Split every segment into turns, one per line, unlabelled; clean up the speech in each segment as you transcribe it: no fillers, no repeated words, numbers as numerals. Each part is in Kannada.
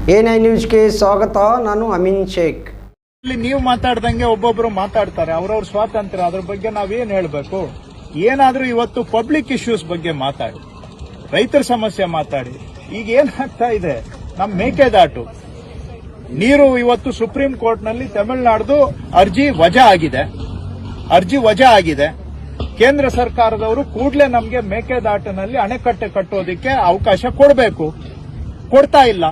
A9 ನ್ಯೂಸ್ಗೆ ಸ್ವಾಗತ. ನಾನು ಅಮೀನ್ ಶೇಖ್.
ಇಲ್ಲಿ ನೀವು ಮಾತಾಡ್ದಂಗೆ ಒಬ್ಬೊಬ್ರು ಮಾತಾಡ್ತಾರೆ, ಅವ್ರವ್ರ ಸ್ವಾತಂತ್ರ್ಯ, ಅದ್ರ ಬಗ್ಗೆ ನಾವೇನ್ ಹೇಳ್ಬೇಕು? ಏನಾದ್ರೂ ಇವತ್ತು ಪಬ್ಲಿಕ್ ಇಶ್ಯೂಸ್ ಬಗ್ಗೆ ಮಾತಾಡಿ, ರೈತರ ಸಮಸ್ಯೆ ಮಾತಾಡಿ. ಈಗ ಏನಾಗ್ತಾ ಇದೆ, ನಮ್ ಮೇಕೆದಾಟು ನೀರು ಇವತ್ತು ಸುಪ್ರೀಂ ಕೋರ್ಟ್ ನಲ್ಲಿ ತಮಿಳುನಾಡ್ದು ಅರ್ಜಿ ವಜಾ ಆಗಿದೆ. ಕೇಂದ್ರ ಸರ್ಕಾರದವರು ಕೂಡಲೇ ನಮಗೆ ಮೇಕೆದಾಟಿನಲ್ಲಿ ಅಣೆಕಟ್ಟೆ ಕಟ್ಟೋದಕ್ಕೆ ಅವಕಾಶ ಕೊಡಬೇಕು, ಕೊಡ್ತಾ ಇಲ್ಲ.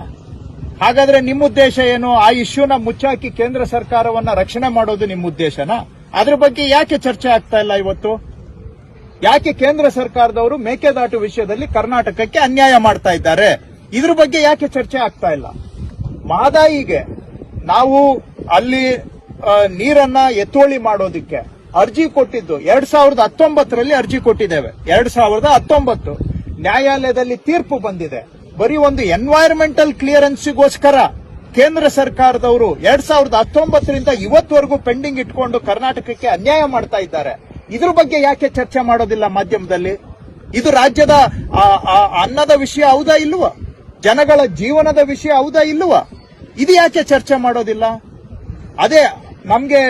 ಹಾಗಾದ್ರೆ ನಿಮ್ಮ ಉದ್ದೇಶ ಏನು? ಆ ಇಶ್ಯೂನ ಮುಚ್ಚಾಕಿ ಕೇಂದ್ರ ಸರ್ಕಾರವನ್ನ ರಕ್ಷಣೆ ಮಾಡೋದು ನಿಮ್ಮ ಉದ್ದೇಶನಾ? ಅದ್ರ ಬಗ್ಗೆ ಯಾಕೆ ಚರ್ಚೆ ಆಗ್ತಾ ಇಲ್ಲ ಇವತ್ತು? ಯಾಕೆ ಕೇಂದ್ರ ಸರ್ಕಾರದವರು ಮೇಕೆದಾಟು ವಿಷಯದಲ್ಲಿ ಕರ್ನಾಟಕಕ್ಕೆ ಅನ್ಯಾಯ ಮಾಡ್ತಾ ಇದ್ದಾರೆ? ಇದ್ರ ಬಗ್ಗೆ ಯಾಕೆ ಚರ್ಚೆ ಆಗ್ತಾ ಇಲ್ಲ? ಮಹದಾಯಿಗೆ ನಾವು ಅಲ್ಲಿ ನೀರನ್ನ ಎತ್ತುವಳಿ ಮಾಡೋದಕ್ಕೆ ಅರ್ಜಿ ಕೊಟ್ಟಿದ್ದು 2019ರಲ್ಲಿ ಅರ್ಜಿ ಕೊಟ್ಟಿದ್ದೇವೆ. 2019 ನ್ಯಾಯಾಲಯದಲ್ಲಿ ತೀರ್ಪು ಬಂದಿದೆ. ಬರೀ ಒಂದು ಎನ್ವೈರನ್ಮೆಂಟಲ್ ಕ್ಲಿಯರೆನ್ಸ್ಗೋಸ್ಕರ ಕೇಂದ್ರ ಸರ್ಕಾರದವರು 2019ರಿಂದ ಇವತ್ತವರೆಗೂ ಪೆಂಡಿಂಗ್ ಇಟ್ಕೊಂಡು ಕರ್ನಾಟಕಕ್ಕೆ ಅನ್ಯಾಯ ಮಾಡ್ತಾ ಇದ್ದಾರೆ. ಇದ್ರ ಬಗ್ಗೆ ಯಾಕೆ ಚರ್ಚೆ ಮಾಡೋದಿಲ್ಲ ಮಾಧ್ಯಮದಲ್ಲಿ? ಇದು ರಾಜ್ಯದ ಅನ್ನದ ವಿಷಯ ಹೌದಾ ಇಲ್ವಾ? ಜನಗಳ ಜೀವನದ ವಿಷಯ ಹೌದಾ ಇಲ್ವಾ? ಇದು ಯಾಕೆ ಚರ್ಚೆ ಮಾಡೋದಿಲ್ಲ? ಅದೇ ನಮ್ಗೆ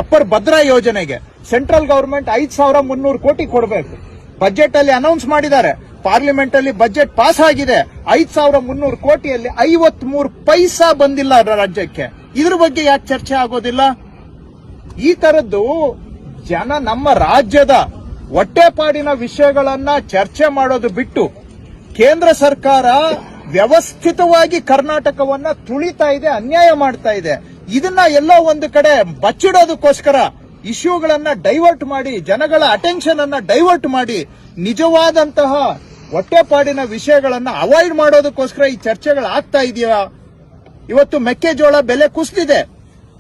ಅಪ್ಪರ್ ಭದ್ರಾ ಯೋಜನೆಗೆ ಸೆಂಟ್ರಲ್ ಗವರ್ಮೆಂಟ್ 5,300 ಕೋಟಿ ಕೊಡಬೇಕು. ಬಜೆಟ್ ಅಲ್ಲಿ ಅನೌನ್ಸ್ ಮಾಡಿದ್ದಾರೆ, ಪಾರ್ಲಿಮೆಂಟ್ ಅಲ್ಲಿ ಬಜೆಟ್ ಪಾಸ್ ಆಗಿದೆ. 5,300 ಕೋಟಿಯಲ್ಲಿ 53 ಪೈಸಾ ಬಂದಿಲ್ಲ ರಾಜ್ಯಕ್ಕೆ. ಇದ್ರ ಬಗ್ಗೆ ಯಾಕೆ ಚರ್ಚೆ ಆಗೋದಿಲ್ಲ? ಈ ತರದ್ದು ನಮ್ಮ ರಾಜ್ಯದ ಹೊಟ್ಟೆಪಾಡಿನ ವಿಷಯಗಳನ್ನ ಚರ್ಚೆ ಮಾಡೋದು ಬಿಟ್ಟು ಕೇಂದ್ರ ಸರ್ಕಾರ ವ್ಯವಸ್ಥಿತವಾಗಿ ಕರ್ನಾಟಕವನ್ನ ತುಳಿತಾ ಇದೆ, ಅನ್ಯಾಯ ಮಾಡ್ತಾ ಇದೆ. ಇದನ್ನ ಎಲ್ಲೋ ಒಂದು ಕಡೆ ಬಚ್ಚಿಡೋದಕ್ಕೋಸ್ಕರ ಇಶ್ಯೂಗಳನ್ನ ಡೈವರ್ಟ್ ಮಾಡಿ, ಜನಗಳ ಅಟೆನ್ಷನ್ ಅನ್ನ ಡೈವರ್ಟ್ ಮಾಡಿ, ನಿಜವಾದಂತಹ ಹೊಟ್ಟೆಪಾಡಿನ ವಿಷಯಗಳನ್ನ ಅವಾಯ್ಡ್ ಮಾಡೋದಕ್ಕೋಸ್ಕರ ಈ ಚರ್ಚೆಗಳು ಆಗ್ತಾ ಇದೆಯಾ? ಇವತ್ತು ಮೆಕ್ಕೆಜೋಳ ಬೆಲೆ ಕುಸಿದಿದೆ.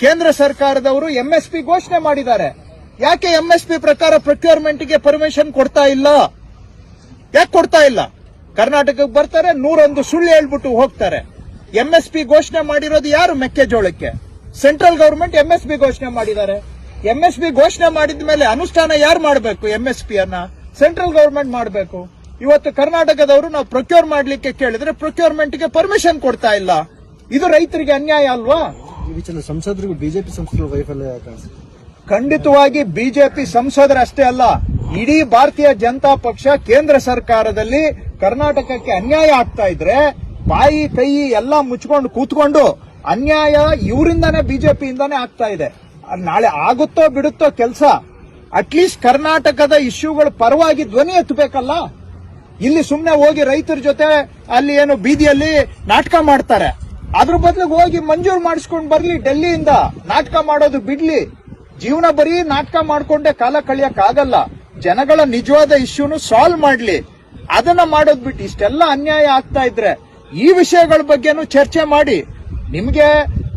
ಕೇಂದ್ರ ಸರ್ಕಾರದವರು ಎಂಎಸ್ಪಿ ಘೋಷಣೆ ಮಾಡಿದ್ದಾರೆ. ಯಾಕೆ ಎಂಎಸ್ಪಿ ಪ್ರಕಾರ ಪ್ರೊಕ್ಯೂರ್ಮೆಂಟ್ಗೆ ಪರ್ಮಿಷನ್ ಕೊಡ್ತಾ ಇಲ್ಲ? ಯಾಕೆ ಕೊಡ್ತಾ ಇಲ್ಲ? ಕರ್ನಾಟಕಕ್ಕೆ ಬರ್ತಾರೆ, 101 ಸುಳ್ಳು ಹೇಳ್ಬಿಟ್ಟು ಹೋಗ್ತಾರೆ. ಎಂಎಸ್ಪಿ ಘೋಷಣೆ ಮಾಡಿರೋದು ಯಾರು? ಮೆಕ್ಕೆಜೋಳಕ್ಕೆ ಸೆಂಟ್ರಲ್ ಗವರ್ಮೆಂಟ್ ಎಂಎಸ್ಪಿ ಘೋಷಣೆ ಮಾಡಿದ್ದಾರೆ. ಎಂಎಸ್ಪಿ ಘೋಷಣೆ ಮಾಡಿದ ಮೇಲೆ ಅನುಷ್ಠಾನ ಯಾರು ಮಾಡಬೇಕು? ಎಂಎಸ್ಪಿ ಅನ್ನ ಸೆಂಟ್ರಲ್ ಗವರ್ಮೆಂಟ್ ಮಾಡಬೇಕು. ಇವತ್ತು ಕರ್ನಾಟಕದವರು ನಾವು ಪ್ರೊಕ್ಯೂರ್ ಮಾಡ್ಲಿಕ್ಕೆ ಕೇಳಿದ್ರೆ ಪ್ರೊಕ್ಯೂರ್ಮೆಂಟ್ಗೆ ಪರ್ಮಿಷನ್ ಕೊಡ್ತಾ ಇಲ್ಲ. ಇದು ರೈತರಿಗೆ ಅನ್ಯಾಯ ಅಲ್ವಾ?
ಸಂಸದರಿಗೂ ಬಿಜೆಪಿ ಸಂಸದರು ವೈಫಲ್ಯ
ಖಂಡಿತವಾಗಿ ಬಿಜೆಪಿ ಸಂಸದರಷ್ಟೇ ಅಲ್ಲ, ಇಡೀ ಭಾರತೀಯ ಜನತಾ ಪಕ್ಷ ಕೇಂದ್ರ ಸರ್ಕಾರದಲ್ಲಿ ಕರ್ನಾಟಕಕ್ಕೆ ಅನ್ಯಾಯ ಆಗ್ತಾ ಇದ್ರೆ ಬಾಯಿ ಕೈ ಎಲ್ಲ ಮುಚ್ಕೊಂಡು ಕೂತ್ಕೊಂಡು ಅನ್ಯಾಯ ಇವರಿಂದಾನೇ ಬಿಜೆಪಿಯಿಂದಾನೇ ಆಗ್ತಾ ಇದೆ. ನಾಳೆ ಆಗುತ್ತೋ ಬಿಡುತ್ತೋ ಕೆಲಸ, ಅಟ್ಲೀಸ್ಟ್ ಕರ್ನಾಟಕದ ಇಶ್ಯೂಗಳ ಪರವಾಗಿ ಧ್ವನಿ ಎತ್ತಬೇಕಲ್ಲ. ಇಲ್ಲಿ ಸುಮ್ನೆ ಹೋಗಿ ರೈತರ ಜೊತೆ ಅಲ್ಲಿ ಏನು ಬೀದಿಯಲ್ಲಿ ನಾಟಕ ಮಾಡ್ತಾರೆ. ಅದ್ರ ಬದಲಿಗೆ ಹೋಗಿ ಮಂಜೂರು ಮಾಡಿಸ್ಕೊಂಡು ಬರ್ಲಿ. ಡೆಲ್ಲಿಯಿಂದ ನಾಟಕ ಮಾಡೋದು ಬಿಡ್ಲಿ. ಜೀವನ ಬರೀ ನಾಟಕ ಮಾಡ್ಕೊಂಡೆ ಕಾಲ ಕಳಿಯಕ್ಕಾಗಲ್ಲ. ಜನಗಳ ನಿಜವಾದ ಇಶ್ಯೂನು ಸಾಲ್ವ್ ಮಾಡ್ಲಿ. ಅದನ್ನ ಮಾಡೋದ್ ಬಿಟ್ಟು ಇಷ್ಟೆಲ್ಲ ಅನ್ಯಾಯ ಆಗ್ತಾ ಇದ್ರೆ ಈ ವಿಷಯಗಳ ಬಗ್ಗೆನೂ ಚರ್ಚೆ ಮಾಡಿ. ನಿಮ್ಗೆ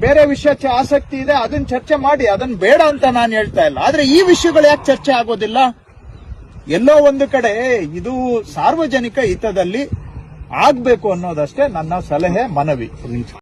ಬೇರೆ ವಿಷಯ ಆಸಕ್ತಿ ಇದೆ, ಅದನ್ನ ಚರ್ಚೆ ಮಾಡಿ, ಅದನ್ನ ಬೇಡ ಅಂತ ನಾನು ಹೇಳ್ತಾ ಇಲ್ಲ. ಆದ್ರೆ ಈ ವಿಷಯಗಳು ಯಾಕೆ ಚರ್ಚೆ ಆಗೋದಿಲ್ಲ? ಎಲ್ಲೋ ಒಂದು ಕಡೆ ಇದು ಸಾರ್ವಜನಿಕ ಹಿತದಲ್ಲಿ ಆಗ್ಬೇಕು ಅನ್ನೋದಷ್ಟೇ ನನ್ನ ಸಲಹೆ, ಮನವಿ.